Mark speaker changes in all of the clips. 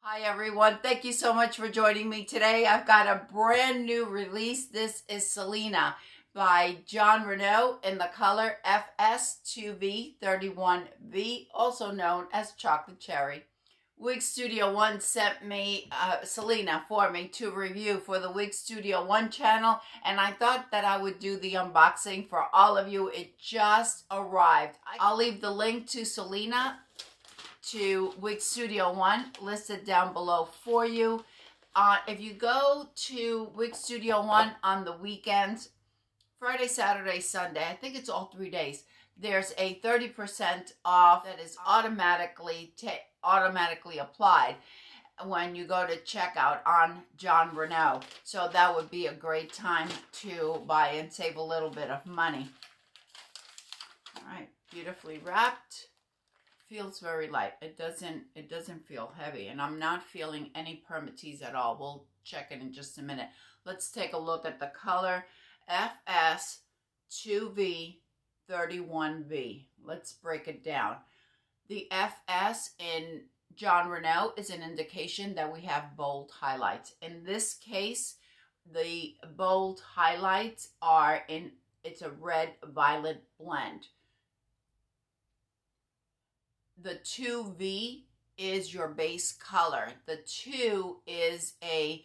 Speaker 1: Hi everyone, thank you so much for joining me today. I've got a brand new release. This is Selena by Jon Renau in the color FS2V 31V, also known as Chocolate Cherry. Wig Studio One sent me Selena for me to review for the Wig Studio One channel, and I thought that I would do the unboxing for all of you. It just arrived. I'll leave the link to Selena to Wig Studio One listed down below for you. If you go to Wig Studio One on the weekends, Friday, Saturday, Sunday, I think it's all 3 days, there's a 30% off that is automatically applied when you go to checkout on Jon Renau. So that would be a great time to buy and save a little bit of money. All right, beautifully wrapped. Feels very light. It doesn't feel heavy, and I'm not feeling any permatease at all. We'll check it in just a minute. Let's take a look at the color FS2V 31V. Let's break it down. The FS in Jon Renau is an indication that we have bold highlights. In this case, the bold highlights are it's a red-violet blend. The 2V is your base color. The 2 is a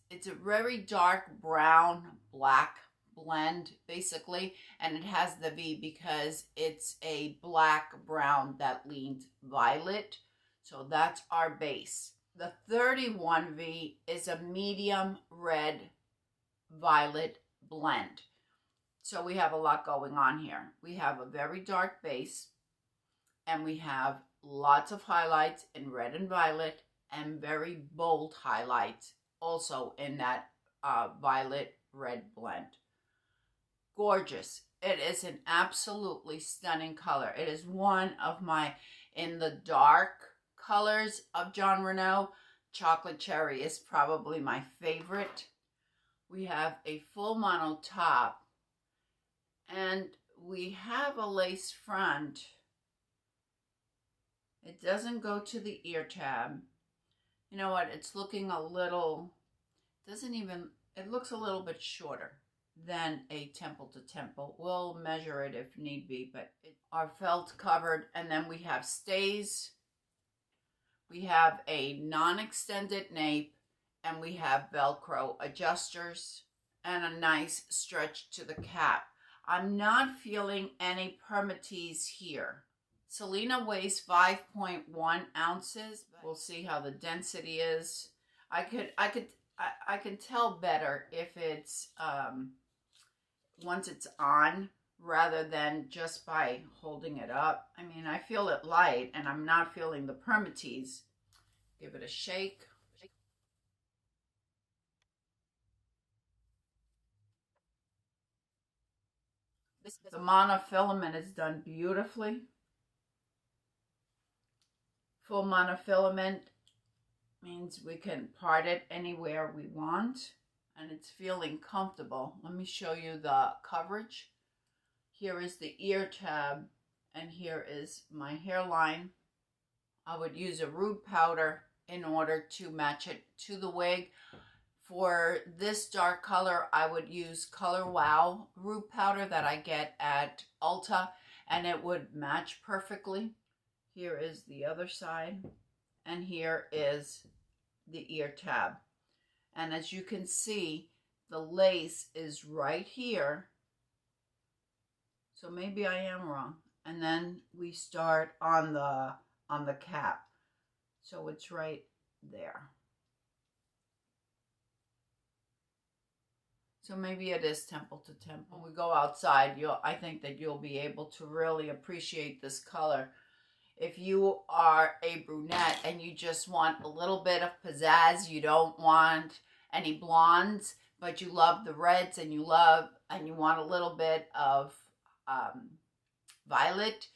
Speaker 1: it's a very dark brown black blend basically, and it has the V because it's a black brown that leans violet. So that's our base. The 31V is a medium red violet blend. So we have a lot going on here. We have a very dark base, and we have lots of highlights in red and violet, and very bold highlights also in that violet red blend. Gorgeous. It is an absolutely stunning color. It is one of my, in the dark colors of Jon Renau, Chocolate Cherry is probably my favorite. We have a full mono top, and we have a lace front. It doesn't go to the ear tab. You know what? It's looking a little, it looks a little bit shorter than a temple to temple. We'll measure it if need be, but our felt covered, and then we have stays. We have a non-extended nape, and we have Velcro adjusters, and a nice stretch to the cap. I'm not feeling any permatease here. Selena weighs 5.1 ounces. We'll see how the density is. I can tell better if it's once it's on, rather than just by holding it up. I mean, I feel it light, and I'm not feeling the permatease. Give it a shake. The monofilament is done beautifully. Full monofilament means we can part it anywhere we want, and it's feeling comfortable. Let me show you the coverage. Here is the ear tab, and here is my hairline. I would use a root powder in order to match it to the wig. For this dark color, I would use Color Wow root powder that I get at Ulta, and it would match perfectly. Here is the other side, and here is the ear tab. And as you can see, the lace is right here. So maybe I am wrong. And then we start on the cap. So it's right there. So maybe it is temple to temple. When we go outside, I think that you'll be able to really appreciate this color. If you are a brunette and you just want a little bit of pizzazz, you don't want any blondes, but you love the reds, and you want a little bit of violet,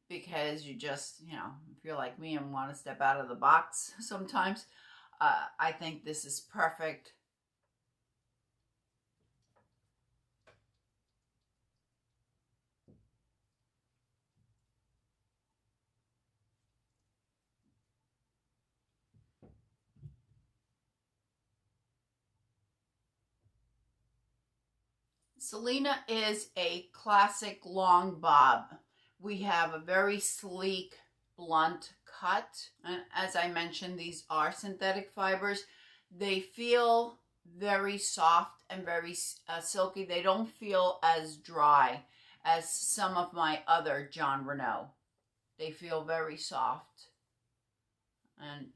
Speaker 1: because you just, if you're like me and want to step out of the box sometimes, I think this is perfect. Selena is a classic long bob. We have a very sleek, blunt cut. And as I mentioned, these are synthetic fibers. They feel very soft and very silky. They don't feel as dry as some of my other Jon Renau. They feel very soft and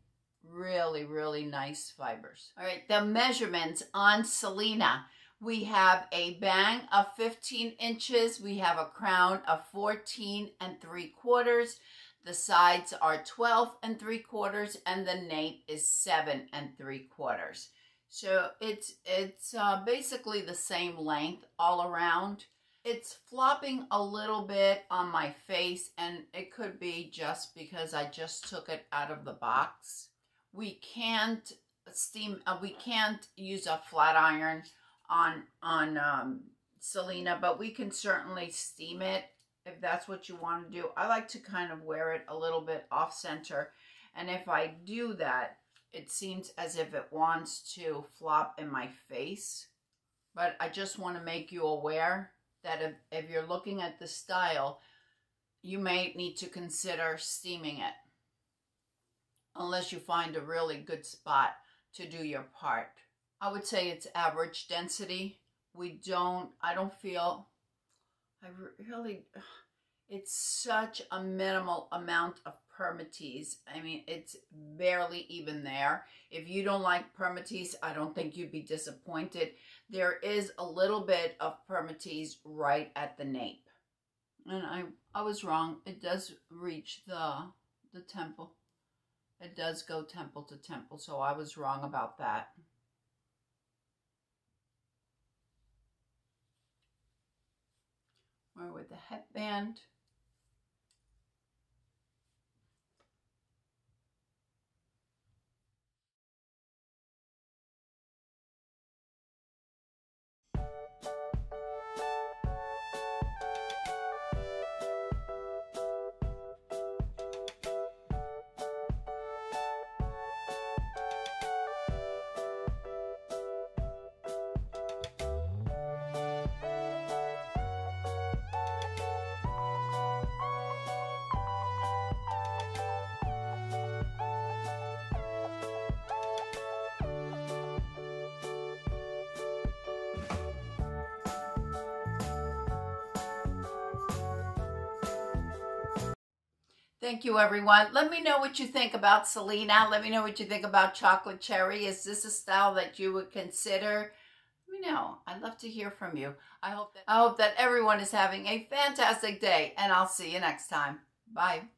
Speaker 1: really, really nice fibers. All right, the measurements on Selena. We have a bang of 15 inches. We have a crown of 14 3/4. The sides are 12 3/4, and the nape is 7 3/4. So it's basically the same length all around. It's flopping a little bit on my face, and it could be just because I just took it out of the box. We can't steam. We can't use a flat iron on Selena, but we can certainly steam it if that's what you want to do. I like to kind of wear it a little bit off center, and if I do that, it seems as if it wants to flop in my face. But I just want to make you aware that if you're looking at the style, you may need to consider steaming it, unless you find a really good spot to do your part. I would say it's average density. I don't feel, it's such a minimal amount of permatease. I mean, it's barely even there. If you don't like permatease, I don't think you'd be disappointed. There is a little bit of permatease right at the nape. And I was wrong. It does reach the temple. It does go temple to temple, so I was wrong about that. Or with the headband. Thank you, everyone. Let me know what you think about Selena. Let me know what you think about chocolate cherry. Is this a style that you would consider? Let me know. I'd love to hear from you. I hope that everyone is having a fantastic day, and I'll see you next time. Bye.